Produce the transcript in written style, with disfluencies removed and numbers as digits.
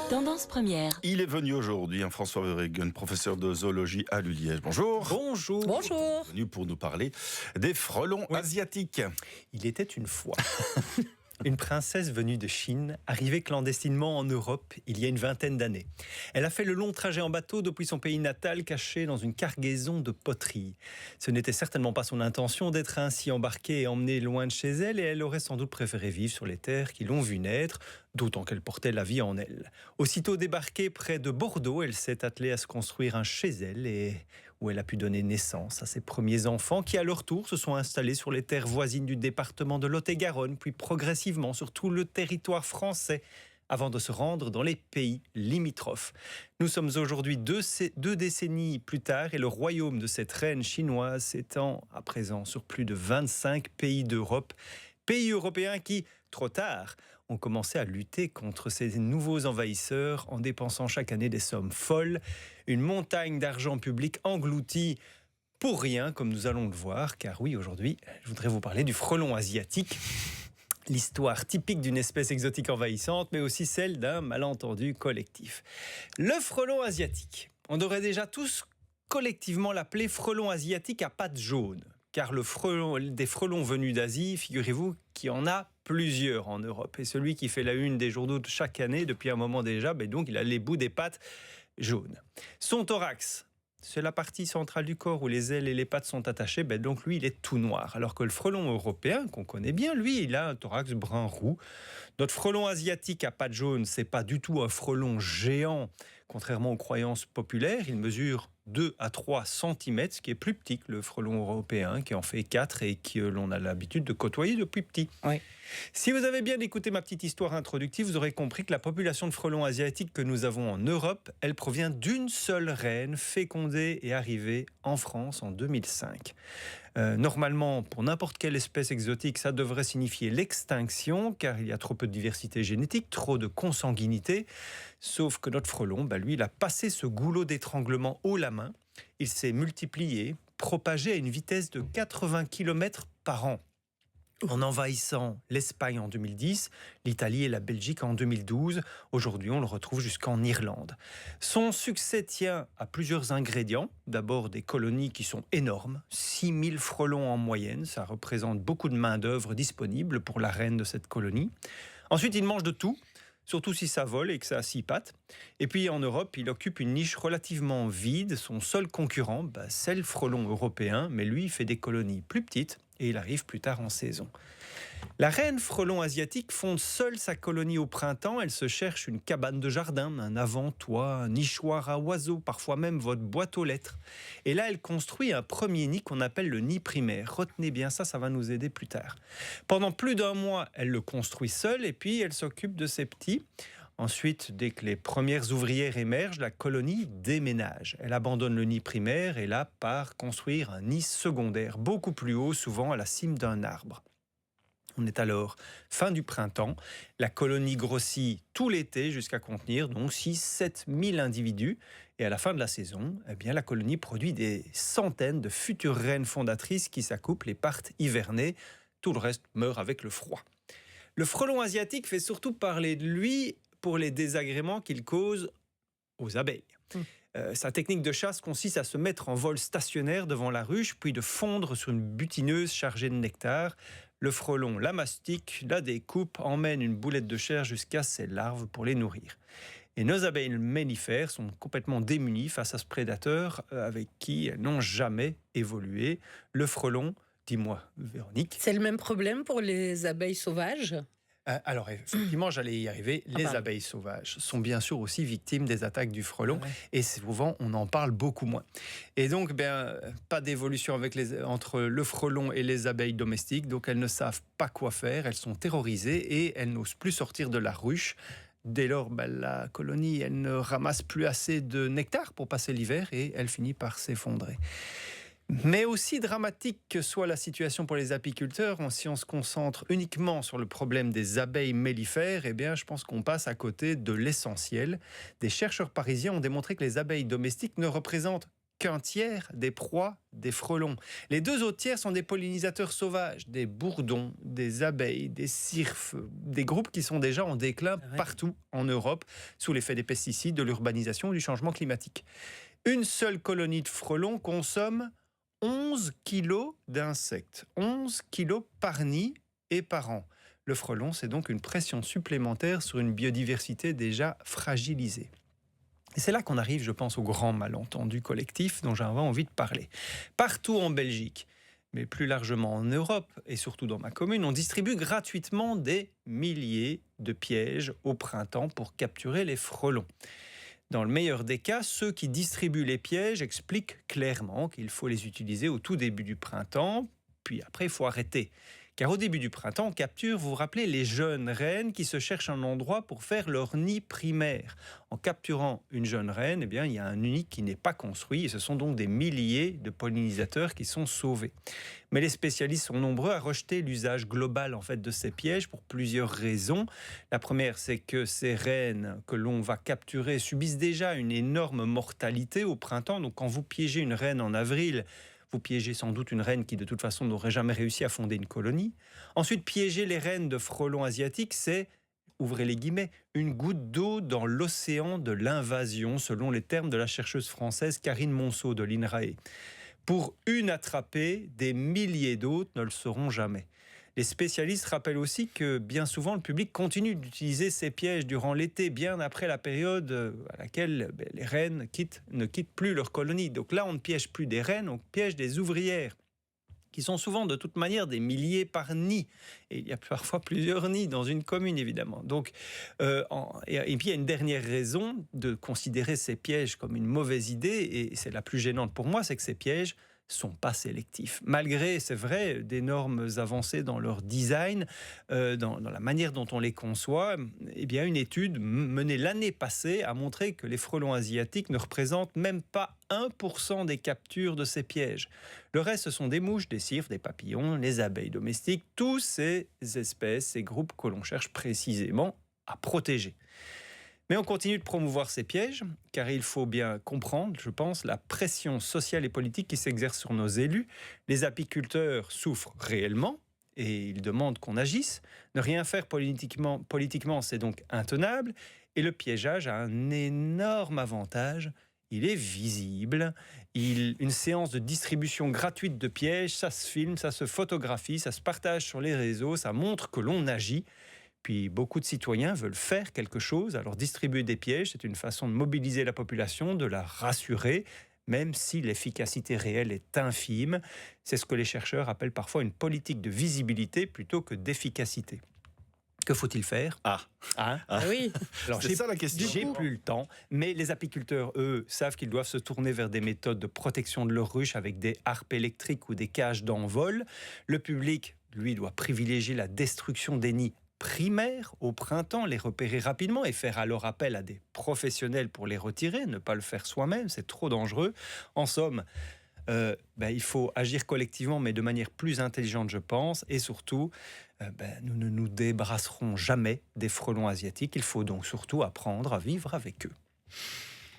Tendance première. Il est venu aujourd'hui, François Verhegen, professeur de zoologie à l'ULiège. Bonjour. Bonjour. Bonjour. Venu pour nous parler des frelons asiatiques. Il était une fois une princesse venue de Chine, arrivée clandestinement en Europe il y a une vingtaine d'années. Elle a fait le long trajet en bateau depuis son pays natal, caché dans une cargaison de poteries. Ce n'était certainement pas son intention d'être ainsi embarquée et emmenée loin de chez elle, et elle aurait sans doute préféré vivre sur les terres qui l'ont vue naître, d'autant qu'elle portait la vie en elle. Aussitôt débarquée près de Bordeaux, elle s'est attelée à se construire un chez elle, et où elle a pu donner naissance à ses premiers enfants qui, à leur tour, se sont installés sur les terres voisines du département de Lot-et-Garonne, puis progressivement sur tout le territoire français, avant de se rendre dans les pays limitrophes. Nous sommes aujourd'hui deux décennies plus tard, et le royaume de cette reine chinoise s'étend à présent sur plus de 25 pays d'Europe, pays européens qui, trop tard, ont commencé à lutter contre ces nouveaux envahisseurs en dépensant chaque année des sommes folles. Une montagne d'argent public engloutie pour rien, comme nous allons le voir, car oui, aujourd'hui, je voudrais vous parler du frelon asiatique. L'histoire typique d'une espèce exotique envahissante, mais aussi celle d'un malentendu collectif. Le frelon asiatique, on devrait déjà tous collectivement l'appeler frelon asiatique à pattes jaunes. Car des frelons venus d'Asie, figurez-vous qu'il y en a plusieurs en Europe. Et celui qui fait la une des journaux de chaque année, depuis un moment déjà, donc il a les bouts des pattes jaunes. Son thorax, c'est la partie centrale du corps où les ailes et les pattes sont attachées, donc lui, il est tout noir. Alors que le frelon européen, qu'on connaît bien, lui, il a un thorax brun-roux. Notre frelon asiatique à pattes jaunes, c'est pas du tout un frelon géant, contrairement aux croyances populaires. Il mesure 2 à 3 cm, ce qui est plus petit que le frelon européen, qui en fait 4 et que l'on a l'habitude de côtoyer depuis petit. Oui. Si vous avez bien écouté ma petite histoire introductive, vous aurez compris que la population de frelons asiatiques que nous avons en Europe, elle provient d'une seule reine fécondée et arrivée en France en 2005. Normalement, pour n'importe quelle espèce exotique, ça devrait signifier l'extinction, car il y a trop peu de diversité génétique, trop de consanguinité. Sauf que notre frelon, lui, il a passé ce goulot d'étranglement haut la main. Il s'est multiplié, propagé à une vitesse de 80 km par an, en envahissant l'Espagne en 2010, l'Italie et la Belgique en 2012. Aujourd'hui, on le retrouve jusqu'en Irlande. Son succès tient à plusieurs ingrédients. D'abord, des colonies qui sont énormes, 6000 frelons en moyenne. Ça représente beaucoup de main-d'œuvre disponible pour la reine de cette colonie. Ensuite, il mange de tout, surtout si ça vole et que ça a 6 pattes. Et puis en Europe, il occupe une niche relativement vide. Son seul concurrent, c'est le frelon européen, mais lui, il fait des colonies plus petites et il arrive plus tard en saison. La reine frelon asiatique fonde seule sa colonie au printemps. Elle se cherche une cabane de jardin, un avant-toit, un nichoir à oiseaux, parfois même votre boîte aux lettres. Et là, elle construit un premier nid qu'on appelle le nid primaire. Retenez bien ça, ça va nous aider plus tard. Pendant plus d'1 mois, elle le construit seule et puis elle s'occupe de ses petits. Ensuite, dès que les premières ouvrières émergent, la colonie déménage. Elle abandonne le nid primaire et là part construire un nid secondaire, beaucoup plus haut, souvent à la cime d'un arbre. On est alors fin du printemps. La colonie grossit tout l'été jusqu'à contenir donc 6-7 000 individus. Et à la fin de la saison, la colonie produit des centaines de futures reines fondatrices qui s'accouplent et partent hiverner. Tout le reste meurt avec le froid. Le frelon asiatique fait surtout parler de lui pour les désagréments qu'il cause aux abeilles. Sa technique de chasse consiste à se mettre en vol stationnaire devant la ruche, puis de fondre sur une butineuse chargée de nectar. Le frelon la mastique, la découpe, emmène une boulette de chair jusqu'à ses larves pour les nourrir. Et nos abeilles mellifères sont complètement démunies face à ce prédateur avec qui elles n'ont jamais évolué. Le frelon, dis-moi Véronique. C'est le même problème pour les abeilles sauvages ? Alors effectivement, j'allais y arriver. Les abeilles sauvages sont bien sûr aussi victimes des attaques du frelon, et souvent on en parle beaucoup moins. Et donc, pas d'évolution entre le frelon et les abeilles domestiques, donc elles ne savent pas quoi faire, elles sont terrorisées et elles n'osent plus sortir de la ruche. Dès lors, la colonie, elle ne ramasse plus assez de nectar pour passer l'hiver et elle finit par s'effondrer. Mais aussi dramatique que soit la situation pour les apiculteurs, si on se concentre uniquement sur le problème des abeilles mellifères, je pense qu'on passe à côté de l'essentiel. Des chercheurs parisiens ont démontré que les abeilles domestiques ne représentent qu'un tiers des proies des frelons. Les 2 autres tiers sont des pollinisateurs sauvages, des bourdons, des abeilles, des cirfes, des groupes qui sont déjà en déclin partout en Europe sous l'effet des pesticides, de l'urbanisation et du changement climatique. Une seule colonie de frelons consomme 11 kilos d'insectes, 11 kilos par nid et par an. Le frelon, c'est donc une pression supplémentaire sur une biodiversité déjà fragilisée. Et c'est là qu'on arrive, je pense, au grand malentendu collectif dont j'avais envie de parler. Partout en Belgique, mais plus largement en Europe et surtout dans ma commune, on distribue gratuitement des milliers de pièges au printemps pour capturer les frelons. Dans le meilleur des cas, ceux qui distribuent les pièges expliquent clairement qu'il faut les utiliser au tout début du printemps, puis après il faut arrêter. Car au début du printemps, on capture, vous vous rappelez, les jeunes reines qui se cherchent un endroit pour faire leur nid primaire. En capturant une jeune reine, eh bien, il y a un nid qui n'est pas construit et ce sont donc des milliers de pollinisateurs qui sont sauvés. Mais les spécialistes sont nombreux à rejeter l'usage global en fait, de ces pièges pour plusieurs raisons. La première, c'est que ces reines que l'on va capturer subissent déjà une énorme mortalité au printemps. Donc quand vous piégez une reine en avril, vous piégez sans doute une reine qui de toute façon n'aurait jamais réussi à fonder une colonie. Ensuite, piéger les reines de frelons asiatiques, c'est, ouvrez les guillemets, une goutte d'eau dans l'océan de l'invasion, selon les termes de la chercheuse française Karine Monceau de l'INRAE. Pour une attrapée, des milliers d'autres ne le seront jamais. Les spécialistes rappellent aussi que bien souvent le public continue d'utiliser ces pièges durant l'été, bien après la période à laquelle les reines ne quittent plus leur colonie. Donc là, on ne piège plus des reines, on piège des ouvrières, qui sont souvent de toute manière des milliers par nid. Et il y a parfois plusieurs nids dans une commune, évidemment. Donc, et puis il y a une dernière raison de considérer ces pièges comme une mauvaise idée, et c'est la plus gênante pour moi, c'est que ces pièges sont pas sélectifs. Malgré, c'est vrai, d'énormes avancées dans leur design, dans la manière dont on les conçoit, eh bien, une étude menée l'année passée a montré que les frelons asiatiques ne représentent même pas 1% des captures de ces pièges. Le reste, ce sont des mouches, des cirfes, des papillons, les abeilles domestiques, tous ces espèces, ces groupes que l'on cherche précisément à protéger. Mais on continue de promouvoir ces pièges, car il faut bien comprendre, je pense, la pression sociale et politique qui s'exerce sur nos élus. Les apiculteurs souffrent réellement et ils demandent qu'on agisse. Ne rien faire politiquement, c'est donc intenable. Et le piégeage a un énorme avantage. Il est visible. Une séance de distribution gratuite de pièges, ça se filme, ça se photographie, ça se partage sur les réseaux, ça montre que l'on agit. Puis beaucoup de citoyens veulent faire quelque chose, alors distribuer des pièges, c'est une façon de mobiliser la population, de la rassurer, même si l'efficacité réelle est infime. C'est ce que les chercheurs appellent parfois une politique de visibilité plutôt que d'efficacité. Que faut-il faire ? Oui. Alors, c'est ça la question. J'ai plus le temps, mais les apiculteurs, eux, savent qu'ils doivent se tourner vers des méthodes de protection de leurs ruches avec des harpes électriques ou des cages d'envol. Le public, lui, doit privilégier la destruction des nids primaires au printemps, les repérer rapidement et faire alors appel à des professionnels pour les retirer, ne pas le faire soi-même, c'est trop dangereux. En somme, il faut agir collectivement, mais de manière plus intelligente, je pense, et surtout, nous ne nous débarrasserons jamais des frelons asiatiques. Il faut donc surtout apprendre à vivre avec eux.